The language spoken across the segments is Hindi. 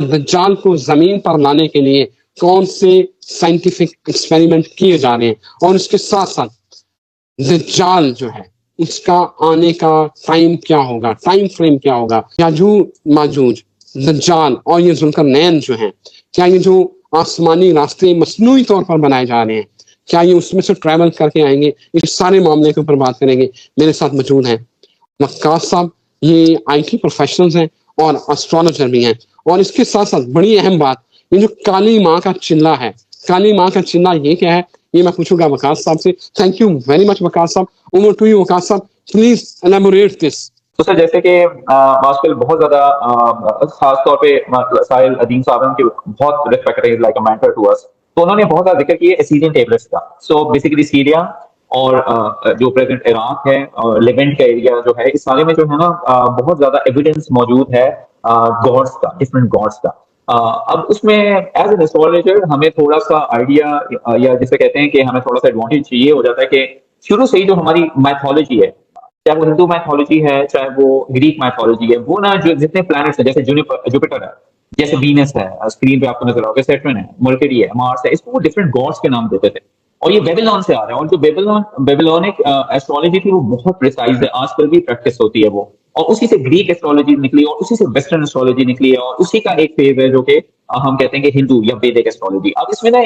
दज्जाल को जमीन पर लाने के लिए कौन से साइंटिफिक एक्सपेरिमेंट किए जा रहे हैं, और उसके साथ साथ दज्जाल जो है उसका आने का टाइम क्या होगा, टाइम फ्रेम क्या होगा, याजूज माजूज, दज्जाल और ये जुल्करनैन जो है, क्या ये जो आसमानी रास्ते मसनूई तौर पर बनाए जा रहे हैं, क्या ये उसमें से ट्रैवल करके आएंगे, इस सारे मामले के ऊपर बात करेंगे। मेरे साथ मौजूद हैं वक्कास साहब, ये आईटी प्रोफेशनल्स हैं और एस्ट्रोलॉजर भी हैं। और इसके साथ साथ बड़ी अहम बात, ये जो काली माँ का चिल्ला है, काली माँ का चिल्ला ये क्या है, ये मैं पूछूंगा वकास साहब से। Thank you very much Waqas साहब, ओवर टू यू वकास साहब, प्लीज एलैबोरेट दिस। तो सर जैसे कि आजकल बहुत ज्यादा खास तौर पे साहिल अदीम साहब हैं, उनकी बहुत रिस्पेक्ट है, like a mentor to us. तो उन्होंने बहुत ज्यादा जिक्र किया सीरियन टेबलेट्स का। सो बेसिकली सीरिया और जो प्रेजेंट इराक है और लेवेंट का एरिया जो है, इस सारे में जो है ना बहुत ज्यादा एविडेंस मौजूद है गॉड्स का, डिफरेंट गॉड्स का। अब उसमें एज एन एस्ट्रोलॉजर हमें थोड़ा सा आइडिया या जिसे कहते हैं कि हमें थोड़ा सा एडवांटेज ये हो जाता है कि शुरू से ही जो हमारी मैथोलॉजी है, चाहे वो हिंदू मैथोलॉजी है चाहे वो ग्रीक मैथोलॉजी है, वो ना जो जितने प्लैनेट्स हैं, जैसे जुपिटर है, जैसे वीनस है, स्क्रीन पे आपको नजर आओगे, सैटर्न है, मर्करी है, मार्स है, इसको वो डिफरेंट गॉड्स के नाम देते थे। और ये बेबीलोन से आ रहा है, और जो बेबीलोनिक एस्ट्रोलॉजी थी वो बहुत प्रिसाइज है, आजकल भी प्रैक्टिस होती है वो। और उसी से ग्रीक एस्ट्रोलॉजी निकली और उसी से वेस्टर्न एस्ट्रोलॉजी निकली है, और उसी का एक फेज है जो कि हम कहते हैं कि हिंदू या वैदिक एस्ट्रोलॉजी। अब इसमें ना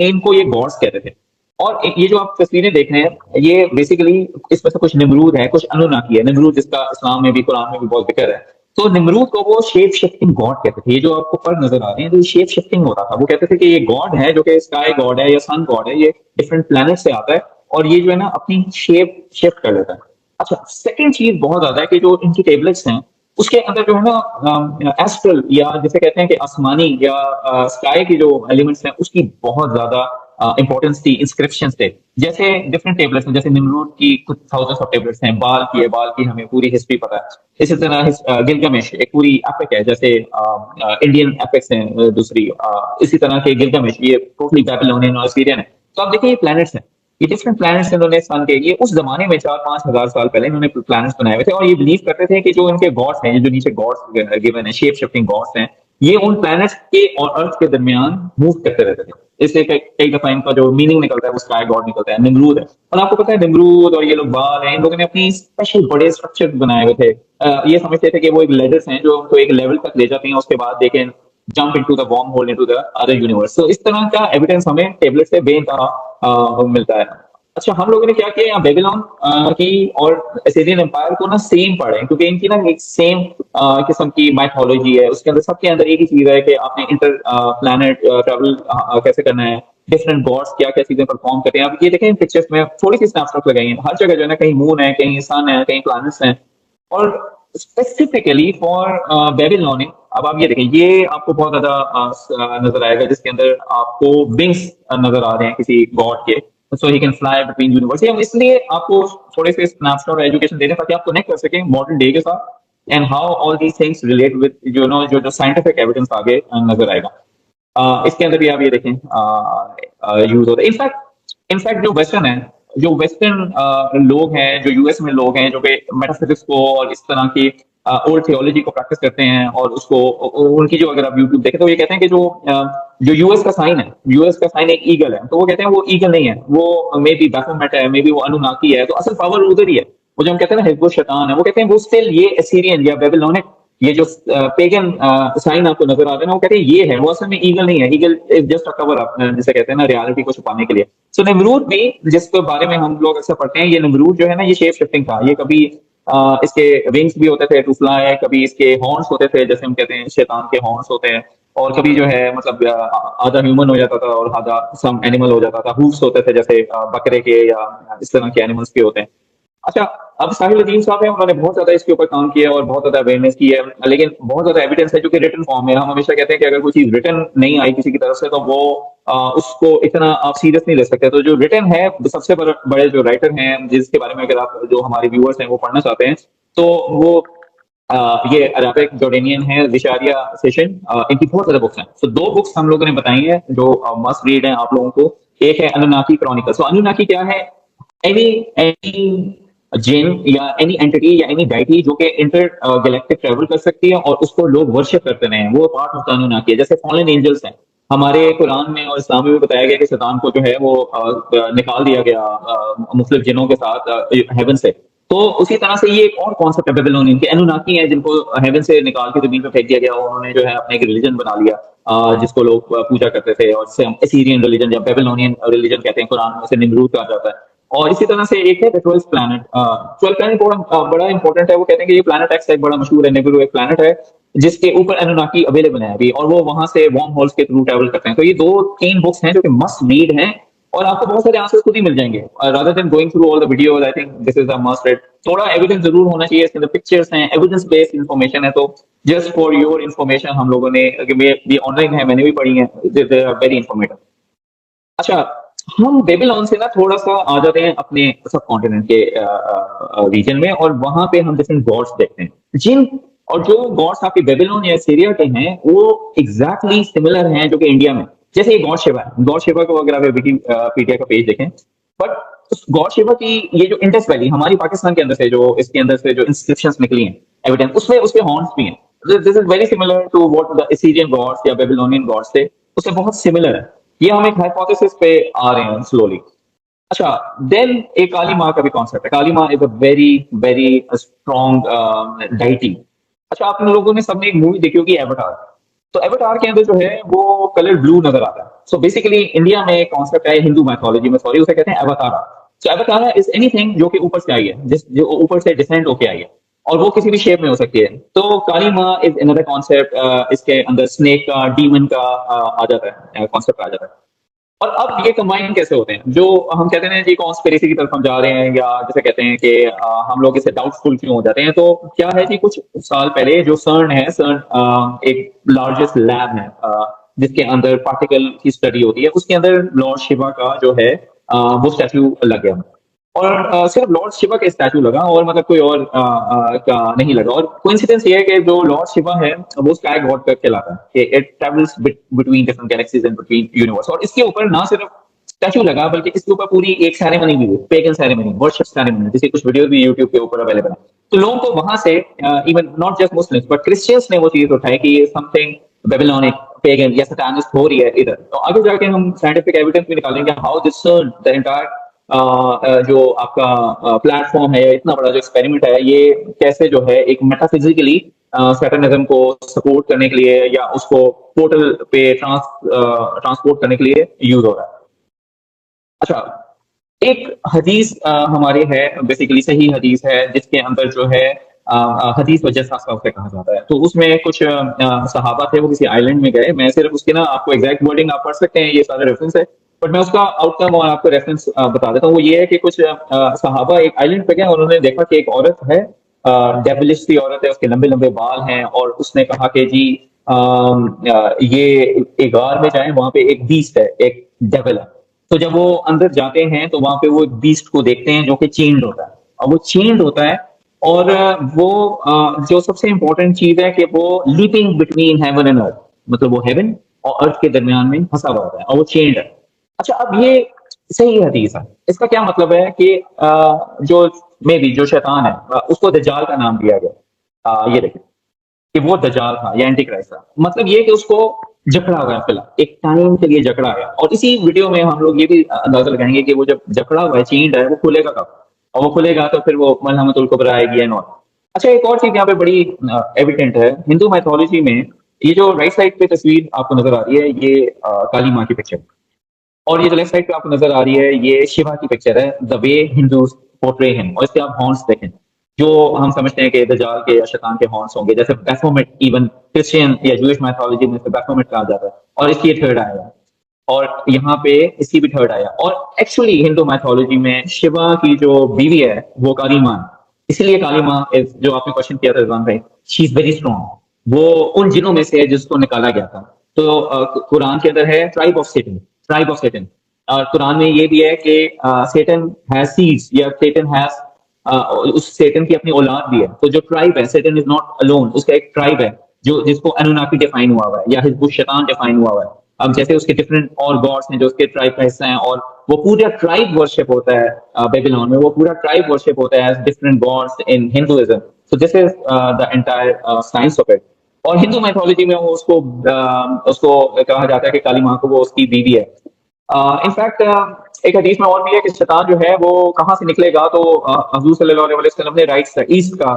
इनको ये गॉड्स कहते थे। और ये जो आप तस्वीरें देख रहे हैं, ये बेसिकली इसमें से कुछ निमरूद है, कुछ अनुनाकी है। निमरूद जिसका इस्लाम में भी, कुरान में भी बहुत जिक्र है। तो निमरूद को वो शेप शिफ्टिंग गॉड कहते थे। ये जो आपको पर नजर आ रहे हैं, तो शेप शिफ्टिंग होता था। वो कहते थे कि ये गॉड है जो कि स्काई गॉड है या सन गॉड है, ये डिफरेंट प्लैनेट से आता है और ये जो है ना अपनी शेप शिफ्ट कर लेता है। अच्छा, सेकंड चीज बहुत ज्यादा है कि जो इनकी टेबलेट्स हैं उसके अंदर जो है ना एस्ट्रल या जिसे कहते हैं कि आसमानी या स्काई की जो एलिमेंट्स हैं उसकी बहुत ज्यादा इंपॉर्टेंस थी, इंस्क्रिप्शन थे। जैसे डिफरेंट टेबलेट्स हैं, जैसे निमरूद की कुछ थाउजेंड्स ऑफ टेबलेट्स हैं। बाल की है, बाल की हमें पूरी हिस्ट्री पता है। इसी तरह गिलगमेश एक पूरी एपिक है, जैसे इंडियन एपिक्स हैं दूसरी। इसी तरह के गिलगमेश ये टोटली बेबीलोनियन और सीरियन है। तो आप देखिए ये प्लैनेट्स हैं, ये डिफरेंट प्लैनेट्स इन्होंने सन के, ये उस जमाने में 4-5 हजार साल पहले इन्होंने प्लैनेट्स बनाए हुए थे। और ये बिलीव करते थे कि जो इनके गॉड्स हैं, ये जो नीचे गॉड्स गिवन है, शेप शिफ्टिंग गॉड्स हैं, ये उन प्लैनेट्स के और अर्थ के दरमियान मूव करते रहते थे। इसलिए कई दफा इनका जो मीनिंग निकलता है वो स्काई गॉड निकलता है, निमरूद है। और आपको पता है निमरूद और ये लोग बाल हैं, इन लोगों ने अपनी स्पेशल बड़े स्ट्रक्चर बनाए हुए थे। ये समझते थे कि वो एक लेडर्स हैं जो उनको एक लेवल तक ले जाते हैं, उसके बाद they can jump into the wormhole into the other universe. तो इस तरह का एविडेंस हमें टेबलेट से बेनतहा मिलता है। अच्छा, हम लोगों ने क्या किया, यहाँ बेबीलोन की और असीरियन एम्पायर को ना सेम पढ़े, क्योंकि इनकी ना एक सेम किस्म की माइथोलॉजी है। उसके अंदर सबके अंदर एक ही चीज है कि आपने इंटर प्लैनेट ट्रेवल कैसे करना है, डिफरेंट गॉड्स क्या क्या चीजें परफॉर्म करते हैं। आप ये देखें पिक्चर्स में थोड़ी सी स्नैपशॉट लगाई है, हर जगह जो है ना कहीं मून है, कहीं सन है, कहीं प्लैनेट्स हैं। और स्पेसिफिकली फॉर बेबीलोनियन, अब आप ये देखें, ये आपको बहुत ज्यादा नजर आएगा, जिसके अंदर आपको विंग्स नजर आ रहे हैं किसी गॉड के, so he can fly between universe. हम इसलिए आपको थोड़े से स्नैपशॉट एजुकेशन दे रहे हैं ताकि आप कनेक्ट कर सकें मॉडर्न डे के साथ and how all these things relate with जो साइंटिफिक एविडेंस आगे नजर आएगा। इसके अंदर भी आप ये देखें यूज होता है। इनफैक्ट जो वेस्टर्न है, जो वेस्टर्न लोग हैं, जो यूएस में लोग हैं, जो कि मेटाफिजिक्स को और इस तरह की ओल्ड थियोलॉजी को प्रैक्टिस करते हैं, और उसको उनकी जो अगर आप यूट्यूब देखें तो ये कहते हैं कि जो यूएस का साइन है, यूएस का साइन एक ईगल है, तो वो कहते हैं वो ईगल नहीं है, वो मे बी बैफोमेट है, मे बी वो अनुनाकी है। तो असल पावर उधर ही है। वो जो हम कहते हैं ना हिजबुल शैतान है, वो कहते हैं वो स्टिल ये एसीरियन या बेबीलोनिक, ये जो पेगन साइन आपको नजर आ रहा है ना, वो कहते हैं ये है, वो असल में ईगल नहीं है। Eagle is just a cover up, जिसे कहते हैं ना रियलिटी को छुपाने के लिए। सो निमरूद भी, जिसके बारे में हम लोग अक्सर पढ़ते हैं, ये निमरूद जो है ना, ये शेप शिफ्टिंग था। ये कभी इसके विंग्स भी होते थे टू फ्लाई, कभी इसके हॉर्न्स होते थे, जैसे हम कहते हैं शैतान के हॉर्न्स होते हैं, और कभी जो है मतलब आधा ह्यूमन हो जाता था और आधा सम एनिमल हो जाता था। हूफ्स होते थे जैसे बकरे के या इस तरह के एनिमल्स के होते हैं। अच्छा, अब साहिल अजीम साहब हैं, उन्होंने बहुत ज्यादा इसके ऊपर काम किया और बहुत ज्यादा अवेयरनेस की है, लेकिन बहुत ज्यादा एविडेंस है जो कि रिटन फॉर्म में। हम हमेशा कहते हैं कि अगर कोई चीज रिटन नहीं आई किसी की तरफ से तो वो उसको इतना आप सीरियस नहीं ले सकते। तो जो रिटन है, सबसे बड़े जो राइटर हैं जिसके बारे में अगर आप, जो हमारे व्यूअर्स हैं वो पढ़ना चाहते हैं, तो वो ये अराबिक जॉर्डेनियन है, विशारिया सेशन, इनकी बहुत ज्यादा बुक्स हैं। तो 2 बुक्स हम लोगों ने बताई हैं जो मस्ट रीड हैं आप लोगों को। एक है अनुनाकी क्रॉनिकल। सो अनुनाकी क्या है? एनी जिन या एनी एंटिटी या एनी डाइटी जो कि इंटर गैलेक्टिक ट्रेवल कर सकती है और उसको लोग वर्शिप करते रहे हैं, वो पार्ट ऑफ अनूनाकी है। जैसे फॉलन एंजल्स हैं, हमारे कुरान में और इस्लाम में भी बताया गया कि शैतान को जो है वो निकाल दिया गया मुख्तलिफ जिनों के साथ हेवन से। तो उसी तरह से ये एक और कॉन्सेप्ट है बेबीलोनियन के, एनुनाकी है जिनको हेवन से निकाल के जमीन पे फेंक दिया गया, उन्होंने जो है अपने एक रिलीजन बना लिया जिसको लोग पूजा करते थे, और जिसे हम एसीरियन रिलीजन या बेबीलोनियन रिलीजन कहते हैं, कुरान में उसे निम्रूद कहा जाता है। और इसी तरह से एक है ट्वेल्थ प्लैनेट। ट्वेल्थ प्लैनेट बड़ा इंपॉर्टेंट है। वो कहते हैं कि ये प्लैनेट एक्स एक बड़ा मशहूर है, निबिरू एक प्लैनेट है जिसके ऊपर एनुनाकी अवेलेबल है अभी, और वो वहां से वॉर्म होल्स के थ्रू ट्रेवल करते हैं। तो ये 2-3 बुक्स हैं जो कि मस्ट रीड हैं, और आपको बहुत सारे आंसर्स खुद ही मिल जाएंगे rather than going through all the videos. I think this is a must red. थोड़ा एविडेंस जरूर होना चाहिए, इसके अंदर पिक्चर्स हैं, एविडेंस बेस्ड इंफॉर्मेशन है। तो जस्ट फॉर योर इंफॉर्मेशन हम लोगों ने ये ऑनलाइन है, मैंने भी पढ़ी है, दे आर वेरी इंफॉर्मेटिव। अच्छा, हम बेबीलोन से ना थोड़ा सा आ जाते हैं अपने सब कॉन्टिनेंट के रीजन में, और वहां पे हम डिफरेंट गॉड्स देखते हैं। जिन और जो गॉड्स आपके बेबीलोन या सीरिया के हैं वो एग्जैक्टली सिमिलर हैं जो कि इंडिया में। जैसे ये गॉड शिवा है, गॉड शिवा को अगर आप विकिपीडिया का पेज देखें, बट उस गॉड शिवा की ये जो इंडस वैली हमारी पाकिस्तान के अंदर से जो इसके अंदर से जो इंस्क्रिप्शंस निकली हैं, एविडेंस, उसमें उसके हॉर्न्स भी हैं। This is very similar to what the Assyrian gods या बेबीलोनियन गॉड्स थे, उससे बहुत सिमिलर है। ये हम एक हाइपोथेसिस पे आ रहे हैं स्लोली। अच्छा, देन एक काली माँ का भी कॉन्सेप्ट है। काली माँ is a very very strong deity. अच्छा, आप लोगों ने सबने एक मूवी देखी होगी एवटार। तो एवटार के अंदर जो है वो कलर ब्लू नजर आता है। सो बेसिकली इंडिया में एक कॉन्सेप्ट है हिंदू माइथोलॉजी में, सॉरी, उसे कहते हैं अवतारा। सो अवतारा इज एनीथिंग जो कि ऊपर से आई है, जिस जो ऊपर से डिसेंड होके आई है, और वो किसी भी शेप में हो सकती है। तो काली माँ इज अनदर कॉन्सेप्ट। इसके अंदर स्नेक का, डीमन का आ जाता है, कॉन्सेप्ट आ जाता है। और अब ये कंबाइन कैसे होते हैं? जो हम कहते हैं जी कॉन्स्पिरेसी की तरफ हम जा रहे हैं, या जैसे कहते हैं कि हम लोग इसे डाउटफुल क्यों हो जाते हैं, तो क्या है जी, कुछ साल पहले जो सर्न है, सर्न एक लार्जेस्ट लैब है जिसके अंदर पार्टिकल की स्टडी होती है, उसके अंदर लॉर्ड शिवा का जो है वो स्टैचू लग गया। और सिर्फ लॉर्ड शिवा का स्टैचू लगा, और मतलब कोई और का नहीं लगा। और कोइंसिडेंस ये है कि जो लॉर्ड शिवा है वो स्काई गॉड का कहलाता है, कि it travels between different galaxies and between universe. और इसके ऊपर ना सिर्फ स्टैचू लगा, बल्कि इसके ऊपर पूरी एक सेरेमनी भी हुई, पेगन सेरेमनी, वर्शिप सेरेमनी, जिसके कुछ वीडियो भी यूट्यूब के ऊपर अवेलेबल है। तो लोगों को वहां से even not just Muslims but Christians ने वो चीज उठाई कि ये समथिंग बेबीलोनिक, पेगन या सैटानिस्ट हो रही है इधर। तो आगे जाके हम साइंटिफिक एविडेंस भी निकालेंगे हाउ दिस द एंटायर जो आपका प्लेटफॉर्म है, इतना बड़ा जो एक्सपेरिमेंट है, ये कैसे जो है एक मेटाफिजिकली सैटर्निज्म को सपोर्ट करने के लिए या उसको पोर्टल पे ट्रांसपोर्ट करने के लिए यूज हो रहा है। अच्छा, एक हदीस हमारे है, बेसिकली सही हदीस है, जिसके अंदर जो है हदीस वजह से कहा जाता है। तो उसमें कुछ सहाबा थे, वो किसी आइलैंड में गए। मैं सिर्फ उसके ना आपको एग्जैक्ट वर्डिंग आप पढ़ सकते हैं, ये सारे रेफरेंस है, बट मैं उसका आउटकम और आपको रेफरेंस बता देता हूँ। वो ये है कि कुछ सहाबा एक आइलैंड पे गए और उन्होंने देखा कि एक औरत है, डेविलिश सी औरत है, उसके लंबे लंबे बाल हैं, और उसने कहा कि जी ये एक गार में जाए, वहां पे एक बीस्ट है, एक डेविल है। तो जब वो अंदर जाते हैं तो वहां पे वो बीस्ट को देखते हैं जो कि चेंड होता है, और वो चेंड होता है, और वो जो सबसे इंपॉर्टेंट चीज है कि वो leaping between heaven and earth, मतलब वो हेवन और अर्थ के दरमियान में फंसा हुआ होता है, और वो चेंड है। अच्छा, अब ये सही हदीस है। इसका क्या मतलब है कि जो मे बी जो शैतान है उसको दज्जाल का नाम दिया गया। ये देखिए कि वो दज्जाल था या एंटी क्राइस्ट था, मतलब ये कि उसको जकड़ा हुआ है, फिलहाल एक टाइम के लिए जकड़ा है। और इसी वीडियो में हम लोग ये भी अंदाजा लगाएंगे कि वो जब जकड़ा हुआ है, चींड है, वो खुलेगा कब, और वो खुलेगा तो फिर वो मलहमतुल कुबरा आएगी एंड ऑल। अच्छा, एक और चीज यहाँ पे बड़ी एविडेंट है हिंदू माइथोलॉजी में। ये जो राइट साइड पे तस्वीर आपको नजर आ रही है, ये काली माँ की पिक्चर, और ये जो लेफ्ट साइड पे आपको नजर आ रही है, ये शिवा की पिक्चर है, the way Hindus portray him. और इसके आप हॉर्न्स देखें, जो हम समझते हैं कि दज्जाल के या शैतान के हॉर्न्स होंगे, जैसे बैफोमेट, इवन क्रिश्चियन या जूइश माइथोलॉजी में इसे बैफोमेट कहा जाता है, और इसकी थर्ड आया है, और यहाँ पे इसकी भी थर्ड आया। और एक्चुअली हिंदू माइथोलॉजी में शिवा की जो बीवी है वो काली माँ, इसलिए काली माँ जो आपने क्वेश्चन किया था रिजवान भाई, शी इज वेरी स्ट्रॉन्ग। वो उन जिनों में से है जिसको निकाला गया था। तो कुरान के अंदर है tribe of Satan, tribe of Satan. और कुरान में ये भी है कि सेटन हैज सीड्स, या सेटन हैज उस सेटन की अपनी औलाद भी है। तो जो ट्राइब है, सेटन इज नॉट अलोन, उसका एक ट्राइब है जो जिसको अनुनाकी डिफाइन हुआ हुआ है, या हिजबुश शैतान डिफाइन हुआ हुआ है। अब जैसे उसके डिफरेंट और गॉड्स हैं जो उसके ट्राइब का हिस्सा हैं, और वो पूरा ट्राइब वर्शिप होता है बेबीलोन में, वो पूरा ट्राइब वर्शिप होता है as different gods in Hinduism. So this is the entire science of it. और हिंदू माइथोलॉजी में वो उसको कहा जाता है कि काली माँ को वो उसकी बीवी है। इनफैक्ट एक हदीस में और भी है कि शैतान जो है वो कहाँ से निकलेगा, तो हजूर सल्लल्लाहु अलैहि वसल्लम ने राइट से ईस्ट का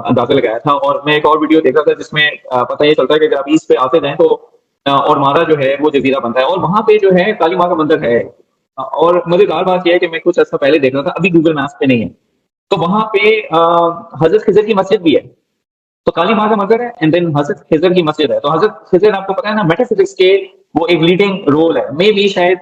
अंदाजा लगाया था। और मैं एक और वीडियो देखा था जिसमें पता ये चलता है कि अगर आप ईस्ट पे आते जाएं तो और मारा जो है वो जजीरा बनता है, और वहां पे जो है काली माँ का मंदिर है। और मजेदार बात यह है कि मैं कुछ अर्सा पहले देख रहा था, अभी गूगल मैप्स पे नहीं है, तो वहां पे हजरत खिजर की मस्जिद भी है। तो काली माँ का मंदिर है एंड देन हजरत खिजर की मस्जिद है। तो हजरत खिजर आपको पता है ना, मेटाफिजिक्स के वो एक लीडिंग रोल है, मे बी शायद,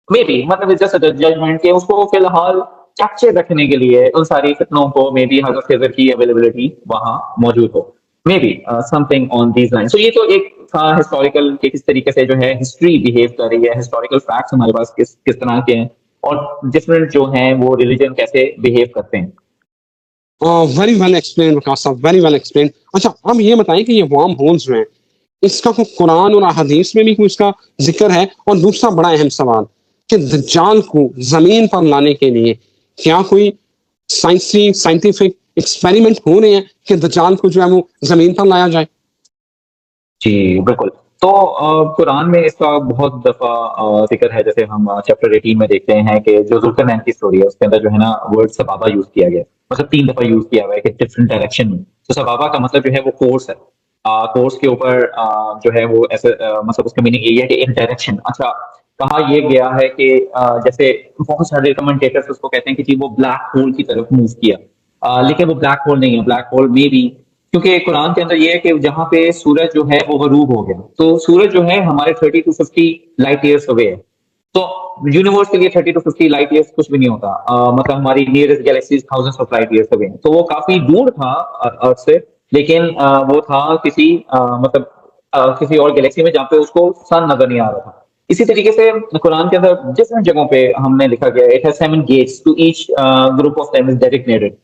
मे बी मतलब इट्स जस्ट जजमेंट के उसको फिलहाल कैप्चर रखने के लिए उन सारी फितनों को मे बी हजरत खिजर की अवेलेबिलिटी वहां मौजूद हो, maybe something on these line. So ये तो एक था हिस्टोरिकल कि किस तरीके से जो है हिस्ट्री बिहेव कर रही है, हिस्टोरिकल फैक्ट्स हमारे पास किस तरह के हैं, और डिफरेंट जो हैं वो रिलीजन कैसे बिहेव करते हैं। वेरी वेल एक्सप्लेन वकास साहब, वेरी वेल एक्सप्लेन। अच्छा, अब ये बताएं कि ये वार्म होल्स जो हैं, इसका कोई कुरान और हदीस में भी कोई इसका जिक्र है? और दूसरा बड़ा अहम सवाल कि दज्जाल को जमीन पर लाने के लिए क्या कोई साइंटिफिक एक्सपेरिमेंट हो रहे हैं कि दज्जाल को जो है वो जमीन पर लाया जाए? जी बिल्कुल। तो कुरान में इसका बहुत दफा जिक्र है। जैसे हम चैप्टर 18 में देखते हैं कि जो जुल्करनैन की स्टोरी है उसके अंदर जो है ना वर्ड सबाबा यूज किया गया है, मतलब 3 दफा यूज किया हुआ है कि डिफरेंट डायरेक्शन में। तो सबाबा का मतलब जो है वो कोर्स है, कोर्स के ऊपर जो है वो ऐसे मतलब उसका मीनिंग यही है कि एक डायरेक्शन। अच्छा, कहा ये गया है कि जैसे बहुत सारे कमेंटेटर्स उसको कहते हैं कि जी वो ब्लैक होल की तरफ मूव किया, लेकिन वो ब्लैक होल नहीं है। ब्लैक होल में भी, क्योंकि कुरान के अंदर ये है कि जहां पे सूरज जो है वो गरूब हो गया, तो सूरज जो है हमारे 30 to 50 लाइट ईयर्स अवे है। तो यूनिवर्स के लिए 30 to 50 लाइट ईयर्स कुछ भी नहीं होता, मतलब हमारी nearest galaxies thousands of light years away. तो वो काफी दूर था अर्थ से, लेकिन वो था किसी मतलब किसी और गैलेक्सी में जहाँ पे उसको सन नजर नहीं आ रहा था। इसी तरीके से कुरान के अंदर डिफरेंट जगहों पे हमने लिखा गया, it has 7 gates, to each group of them is designated.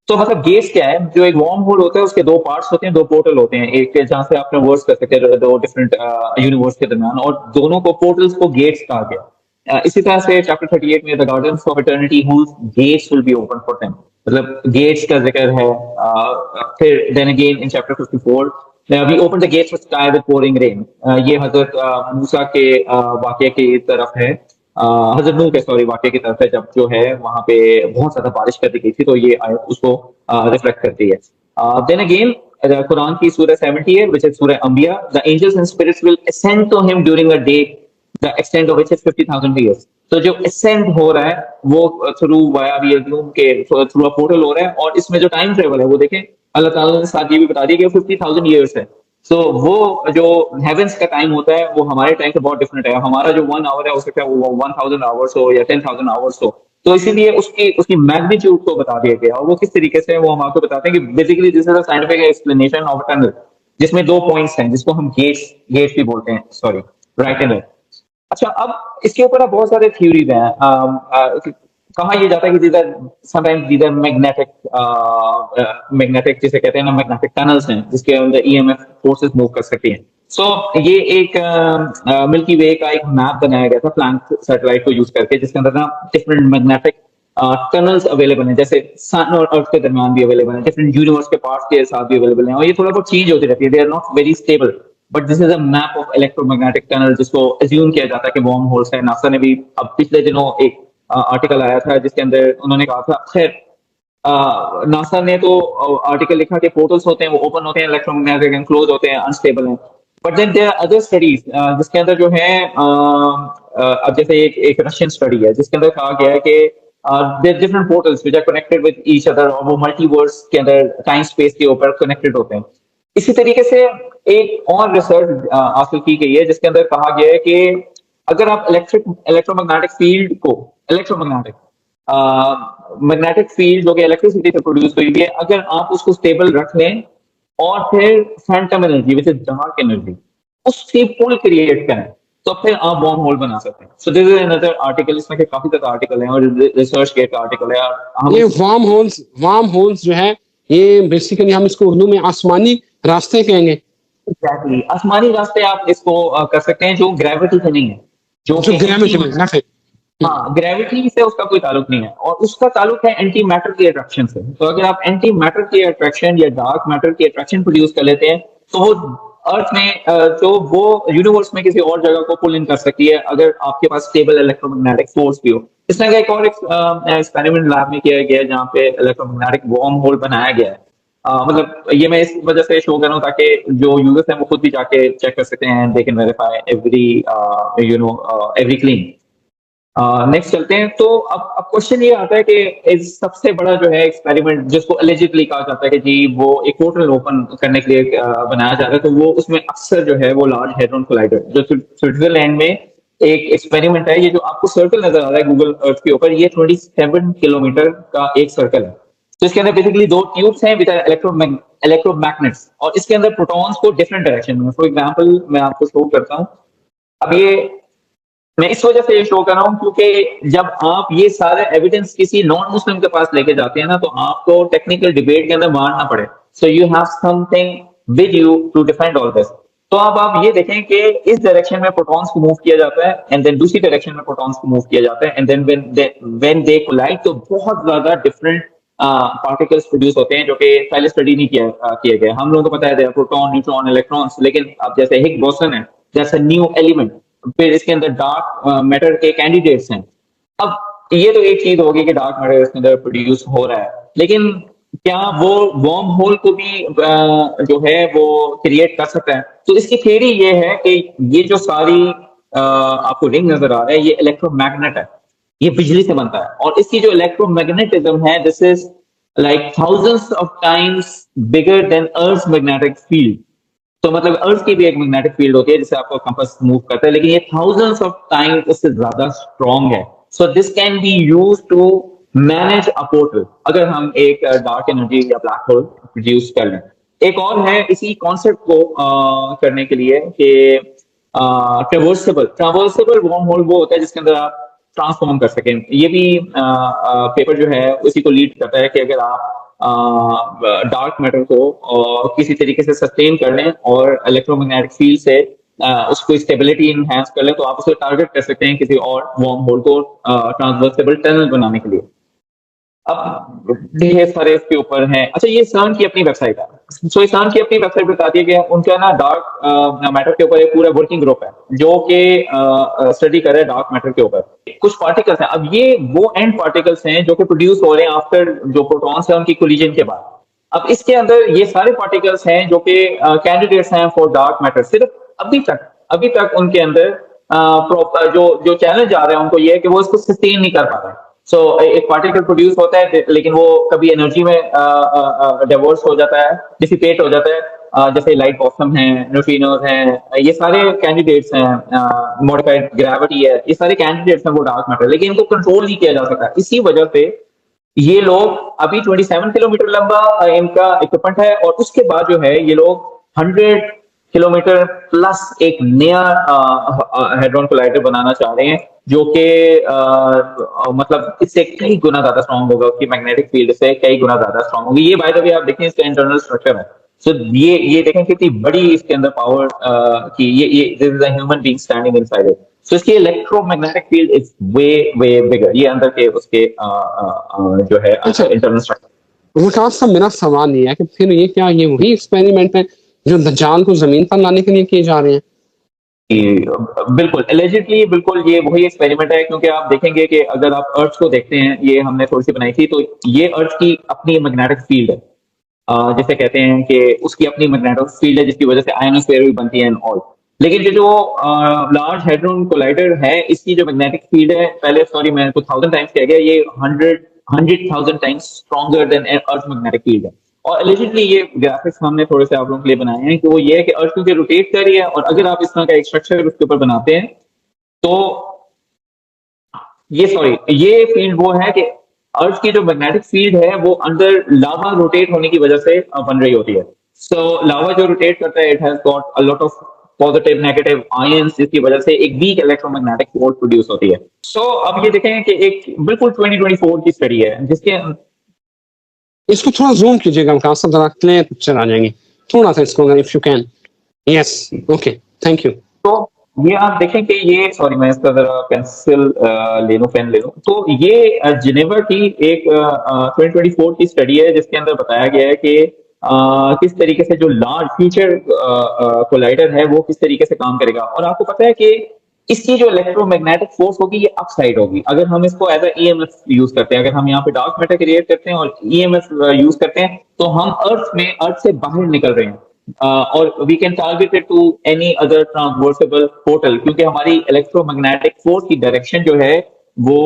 तो मतलब गेट्स क्या है, जो एक वार्म होल होता है उसके 2 पार्ट्स होते हैं, 2 पोर्टल होते हैं, एक जहां से आप ट्रैवर्स कर सकते हैं 2 डिफरेंट यूनिवर्स के दरमियान, और दोनों को पोर्टल्स को गेट्स कहा गया। इसी तरह से चैप्टर 38 में the gardens of eternity whose gates will be open for them, मतलब गेट्स का जिक्र है। फिर then again in chapter 54 we open the gates of sky with pouring rain, ये हजरत मूसा के वाकये की तरफ है, हजरत नूह के सॉरी वाकये की तरफ है, जब जो है वहां पे बहुत ज्यादा बारिश कर दी गई थी, तो ये आयत उसको रिफ्लेक्ट करती है। देन अगेन कुरान की सूरह 70 है विच इज सूरह अंबिया, the angels and spirits will ascend to him during a day the extent of which is 50,000 years. तो जो असेंड हो रहा है वो थ्रू वाया वी अज्यूम के थ्रू अ पोर्टल हो रहा है, और इसमें जो टाइम ट्रेवल है वो देखें अल्लाह ताला ने साथ ये भी बता दिया कि 50,000 ईयर्स है। सो वो जो हेवेंस का टाइम होता है वो हमारे टाइम से बहुत डिफरेंट है। हमारा जो 1 आवर है हो सकता है वो 1000 आवर्स हो या 10,000 आवर्स हो। तो इसीलिए उसकी उसकी मैग्नीट्यूड को बता दिया गया, और वो किस तरीके से वो हम आपको बताते हैं कि basically this is a scientific explanation of tunnel, जिसमें 2 पॉइंट्स हैं जिसको हम गेट्स गेट्स भी बोलते हैं, सॉरी राइट एंड लेफ्ट। अच्छा, अब इसके ऊपर अब बहुत सारे थ्योरीज हैं। कहा यह जाता है कि these sometimes these magnetic magnetic जिसे कहते हैं ना, मैग्नेटिक टनल्स हैं जिसके अंदर ईएमएफ फोर्सेस मूव कर सकती हैं। सो ये एक मिल्की वे का एक मैप बनाया गया था प्लैंक सैटेलाइट को यूज करके, जिसके अंदर ना डिफरेंट मैग्नेटिक टनल्स अवेलेबल हैं, जैसे सन और अर्थ के दरमियान भी अवेलेबल हैं, डिफरेंट यूनिवर्स के पार्ट्स के साथ भी अवेलेबल हैं, और ये थोड़ा बहुत चेंज होती रहती है, they are not very stable, but this is a map of electromagnetic tunnel, जिसको अज्यूम किया जाता है कि वार्म होल्स है। नासा ने भी अब पिछले दिनों एक आर्टिकल आया था जिसके अंदर उन्होंने कहा था, खैर नासा ने तो आर्टिकल लिखा कि पोर्टल्स होते हैं वो ओपन होते हैं, इलेक्ट्रोमैग्नेटिक एंड क्लोज होते हैं, अनस्टेबल हैं। But then there are other studies जिसके अंदर जो है अब जैसे एक रशियन स्टडी है जिसके अंदर कहा गया है कि there different portals which are connected with each other, और वो मल्टीवर्स के अंदर टाइम स्पेस के ऊपर कनेक्टेड होते हैं। इसी तरीके से एक और रिसर्च हासिल की गई है जिसके अंदर कहा गया है कि अगर आप इलेक्ट्रोमैग्नेटिक फील्ड को मैग्नेटिक फील्ड जो कि इलेक्ट्रिसिटी से प्रोड्यूस हुई है, अगर आप उसको स्टेबल रख लें और फिर Phantom energy which is dark energy उससे पुल क्रिएट करें, तो फिर आप वार्म होल बना सकते हैं। सो दिस इज अनदर आर्टिकल, इसमें काफी ज्यादा आर्टिकल है और रिसर्च के आर्टिकल है। हम ये वार्म होल्स जो है, ये बेसिकली हम इसको उर्दू में आसमानी रास्ते कहेंगे। एग्जैक्टली आसमानी रास्ते आप इसको कर सकते हैं जो ग्रेविटी से नहीं है, जो जो कि ग्राविटी एंटी, में नफे। हाँ ग्रेविटी से उसका कोई ताल्लुक नहीं है और उसका ताल्लुक है एंटी मैटर की अट्रैक्शन से। तो अगर आप एंटी मैटर की अट्रैक्शन या डार्क मैटर की अट्रैक्शन प्रोड्यूस कर लेते हैं तो वो अर्थ में जो वो यूनिवर्स में किसी और जगह को पुल इन कर सकती है अगर आपके पास स्टेबल इलेक्ट्रोमैग्नेटिक फोर्स भी हो। इस तरह का एक और एक्सपेरिमेंट लैब में किया गया है जहाँ पे इलेक्ट्रोमैग्नेटिक वार्म होल बनाया गया है। मतलब ये मैं इस वजह से शो कर रहा हूँ ताकि जो यूजर्स हैं वो खुद भी जाके चेक कर सकते हैं, they can verify every every claim. Next चलते हैं। तो अब क्वेश्चन ये आता है कि इस सबसे बड़ा जो है एक्सपेरिमेंट जिसको एलिजिबली कहा जाता है कि जी वो एक पोर्टल ओपन करने के लिए बनाया जा रहा है, तो वो उसमें अक्सर जो है वो लार्ज हेड्रॉन कोलाइडर जो स्विट्जरलैंड में एक एक्सपेरिमेंट है। ये जो आपको सर्कल नजर आ रहा है गूगल अर्थ के ऊपर, ये 27 किलोमीटर का एक सर्कल है। तो इसके अंदर बेसिकली दो ट्यूब्स हैं विद इलेक्ट्रोमैग्नेट्स और इसके अंदर प्रोटॉन्स को डिफरेंट डायरेक्शन में, फॉर एग्जांपल मैं आपको शो करता हूँ। अब ये मैं इस वजह से ये शो कर रहा हूं क्योंकि जब आप ये सारे एविडेंस किसी नॉन मुस्लिम के पास लेके जाते हैं ना तो आपको टेक्निकल डिबेट के अंदर मारना पड़े। So you have something with you to defend all this. तो अब आप ये देखें कि इस डायरेक्शन में प्रोटॉन्स को मूव किया जाता है एंड देन दूसरी डायरेक्शन में प्रोटॉन्स को मूव किया जाता है and then when they collide तो बहुत ज्यादा डिफरेंट पार्टिकल्स प्रोड्यूस होते हैं जो कि पहले स्टडी नहीं किया गया। हम लोगों को पता है प्रोटॉन, न्यूट्रॉन, इलेक्ट्रॉन्स, लेकिन अब जैसे हिग्स बोसन है जैसे न्यू एलिमेंट, फिर इसके अंदर डार्क मैटर के कैंडिडेट्स हैं। अब ये तो एक चीज होगी कि डार्क मैटर इसके अंदर प्रोड्यूस हो रहा है, लेकिन क्या वो वार्म होल को भी जो है वो क्रिएट कर सकता है? तो इसकी थ्योरी ये है कि ये जो सारी आपको रिंग नजर आ रहा है ये इलेक्ट्रोमैग्नेट है, ये बिजली से बनता है और इसकी जो इलेक्ट्रोमैग्नेटिज्म है this is like thousands of times bigger than earth magnetic field. तो मतलब अर्थ की भी एक मैग्नेटिक फील्ड होती है जिसे आपको कंपास मूव करता है, लेकिन ये थाउजेंड्स ऑफ टाइम उससे ज्यादा स्ट्रॉन्ग है। So this can be use to manage a portal अगर हम एक डार्क एनर्जी या ब्लैक होल प्रोड्यूस कर लें। एक और है इसी कॉन्सेप्ट को करने के लिए कि ट्रेवर्सेबल वार्म होल वो होता है जिसके अंदर आप ट्रांसफॉर्म कर सकें। ये भी पेपर जो है उसी को लीड करता है कि अगर आप डार्क मैटर को किसी तरीके से सस्टेन कर लें और इलेक्ट्रोमैग्नेटिक फील्ड से उसको स्टेबिलिटी इनहैंस कर लें तो आप उसे टारगेट कर सकते हैं किसी और वार्म होल को ट्रांसवर्सेबल टनल बनाने के लिए। अब ढेर सारे इसके ऊपर हैं। अच्छा, ये सर्न की अपनी वेबसाइट है। सो सर्न की अपनी वेबसाइट बताती है कि उनका ना डार्क मैटर के ऊपर एक पूरा वर्किंग ग्रुप है जो कि स्टडी कर रहा है डार्क मैटर के ऊपर। कुछ पार्टिकल्स हैं, अब ये वो एंड पार्टिकल्स हैं जो कि प्रोड्यूस हो रहे हैं आफ्टर जो प्रोटॉन्स है उनकी कोलिजन के बाद। अब इसके अंदर ये सारे पार्टिकल्स हैं जो कि कैंडिडेट्स हैं फॉर डार्क मैटर। सिर्फ अभी तक उनके अंदर जो चैलेंज आ रहे हैं उनको ये है कि वो इसको सस्टेन नहीं कर पा रहे हैं। सो एक पार्टिकल प्रोड्यूस होता है लेकिन वो कभी एनर्जी में डाइवर्स हो जाता है, डिसिपेट हो जाता है, जैसे लाइट बॉसम है, न्यूट्रिनोज हैं, ये सारे कैंडिडेट्स हैं, मॉडिफाइड ग्रेविटी है, ये सारे कैंडिडेट्स हैं वो डार्क मैटर, लेकिन इनको कंट्रोल नहीं किया जा सकता। इसी वजह से ये लोग अभी 27 किलोमीटर लंबा इनका इक्विपमेंट है और उसके बाद जो है ये लोग 100 किलोमीटर प्लस एक नया हेड्रॉन कोलाइडर बनाना चाह रहे हैं जो कि मतलब इससे कई गुना ज्यादा स्ट्रॉन्ग होगा, उसकी मैग्नेटिक फील्ड से कई गुना ज्यादा स्ट्रॉन्ग होगी। ये बाय द वे आप देखें इसका इंटरनल स्ट्रक्चर है। सो ये देखें कितनी बड़ी इसके अंदर पावर की ये this is a human being standing inside it. So इसकी electromagnetic field is way bigger. ये अंदर के उसके जो है इंटरनल स्ट्रक्चर। विकास साहब, मेरा सवाल ये है कि फिर ये क्या ये वही एक्सपेरिमेंट है जो दज्जाल को जमीन पर लाने के लिए किए जा रहे हैं? बिल्कुल एलिजिडली बिल्कुल ये वही एक्सपेरिमेंट है, क्योंकि आप देखेंगे कि अगर आप अर्थ को देखते हैं, ये हमने थोड़ी सी बनाई थी, तो ये अर्थ की अपनी मैग्नेटिक फील्ड है, जिसे कहते हैं कि उसकी अपनी मैग्नेटिक फील्ड है जिसकी वजह से आयनोस्फीयर भी बनती है एंड ऑल। लेकिन ये जो लार्ज हेड्रॉन कोलाइडर है इसकी जो मैग्नेटिक फील्ड है, पहले सॉरी मैं को 1000 टाइम्स कह गया, ये 100,000 times stronger than earth magnetic field है। और एलिजिडली ये ग्राफिक्स हमने थोड़े से आप लोगों के लिए बनाए हैं कि वो ये है कि अर्थ क्योंकि रोटेट कर रही है और अगर आप इस तरह का एक स्ट्रक्चर उसके ऊपर बनाते हैं तो ये फील्ड वो है कि अर्थ की जो मैग्नेटिक फील्ड है वो अंदर लावा रोटेट होने की वजह से बन रही होती है। सो लावा जो रोटेट करता है it has got a lot of positive negative ions, जिसकी वजह से एक वीक इलेक्ट्रोमैग्नेटिक फोर्स प्रोड्यूस होती है। सो अब ये देखें कि एक बिल्कुल 2024 की स्टडी है जिसके, इसको थोड़ा जूम कीजिएगा विकास साहब, जरा क्लियर पिक्चर आ जाएंगी, थोड़ा सा इसको अगर if you can. Yes, okay, thank you. तो ये आप देखें कि ये, सॉरी मैं इसका जरा पेंसिल ले लूं, पेन ले लूं। तो ये जिनेवा की एक 2024 की स्टडी है जिसके अंदर बताया गया है कि किस तरीके से जो लार्ज फ्यूचर कोलाइडर है वो किस तरीके से काम करेगा। और आपको पता है कि इसकी जो इलेक्ट्रोमैग्नेटिक फोर्स होगी ये अपसाइड होगी। अगर हम इसको एज ईएमएफ यूज करते हैं, अगर हम यहाँ पे डार्क मैटर क्रिएट करते हैं और ईएमएफ यूज करते हैं, तो हम अर्थ से बाहर निकल रहे हैं। और we can target it to any other transversable portal, क्योंकि हमारी इलेक्ट्रोमैग्नेटिक फोर्स की डायरेक्शन जो है वो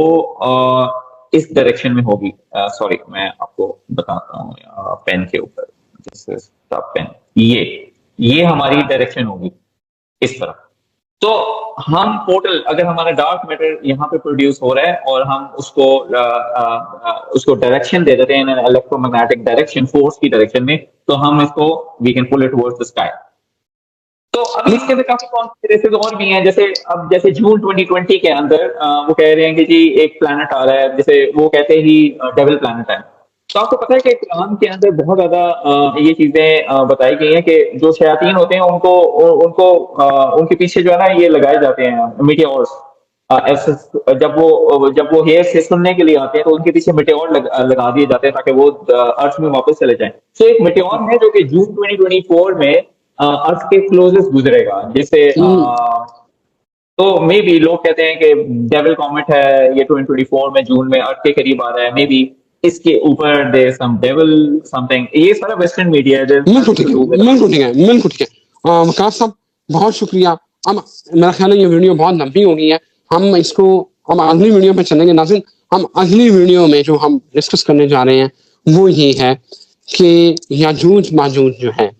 इस डायरेक्शन में होगी। सॉरी मैं आपको बताता हूँ पेन के ऊपर, दिस इज द पेन। ये हमारी डायरेक्शन होगी इस तरफ। तो हम पोर्टल, अगर हमारा डार्क मैटर यहाँ पे प्रोड्यूस हो रहा है और हम उसको डायरेक्शन दे देते हैं इलेक्ट्रोमैग्नेटिक डायरेक्शन, फोर्स की डायरेक्शन में, तो हम इसको we can pull it towards the sky. तो अभी इसके अंदर काफी कॉन्स्पिरेसीज और भी हैं, जैसे जून 2020 के अंदर वो कह रहे हैं कि जी एक प्लैनेट आ रहा है, जैसे वो कहते ही डेविल प्लैनेट है। तो आपको पता है कि कुरान के अंदर बहुत ज्यादा ये चीजें बताई गई हैं कि जो शयातीन होते हैं उनको उनको उनके पीछे जो है ना ये लगाए जाते हैं मीटियोर्स। जब वो हेयर से सुनने के लिए आते हैं तो उनके पीछे मिटेओर लगा दिए जाते हैं ताकि वो अर्थ में वापस चले जाएं। तो एक मिटेओर है जो कि जून 2024 में अर्थ के क्लोजेस्ट गुजरेगा, जिसे तो मे बी लोग कहते हैं कि डेविल कॉमेट है, ये 2024 में जून में अर्थ के करीब आ रहा है। मे बी इसके ऊपर देयर सम डेविल समथिंग। ये सारा वेस्टर्न मीडिया है। बिल्कुल ठीक है, बिल्कुल ठीक है, बिल्कुल ठीक है। वकास साहब बहुत शुक्रिया। अब मेरा ख्याल है ये वीडियो बहुत लंबी हो गई है, हम इसको हम अगली वीडियो पे चलेंगे। नाज़रीन, हम अगली वीडियो में जो हम डिस्कस करने जा रहे हैं वो ये है कि याजूज माजूज जो है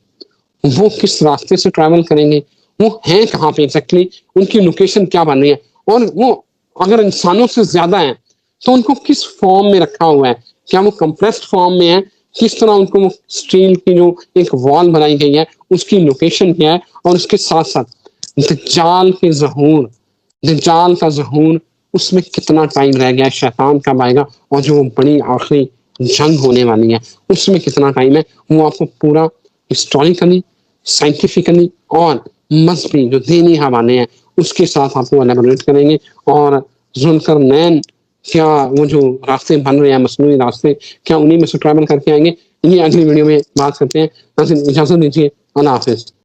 वो किस रास्ते से ट्रैवल करेंगे, वो हैं कहाँ पे एग्जैक्टली, उनकी लोकेशन क्या बन रही है, और वो अगर इंसानों से ज्यादा है तो उनको किस फॉर्म में रखा हुआ है, क्या वो कंप्रेस्ड फॉर्म में है, किस तरह उनको वो स्टील की जो एक वॉल बनाई गई है उसकी लोकेशन क्या है, और उसके साथ साथ दज्जाल का ज़हूर उसमें कितना टाइम रह गया है, शैतान कब आएगा, और जो वो बड़ी आखिरी जंग होने वाली है उसमें कितना टाइम है, वो आपको पूरा हिस्टोरिकली, साइंटिफिकली और मजहबी जो दीनी हवाले हैं उसके साथ आपको एलेबोरेट करेंगे। और जुल्करनैन क्या वो जो रास्ते बन रहे हैं मसनूई रास्ते, क्या उन्हीं में से ट्रैवल करके आएंगे, ये अगली वीडियो में बात करते हैं। इजाजत दीजिए, अल्लाह हाफिज।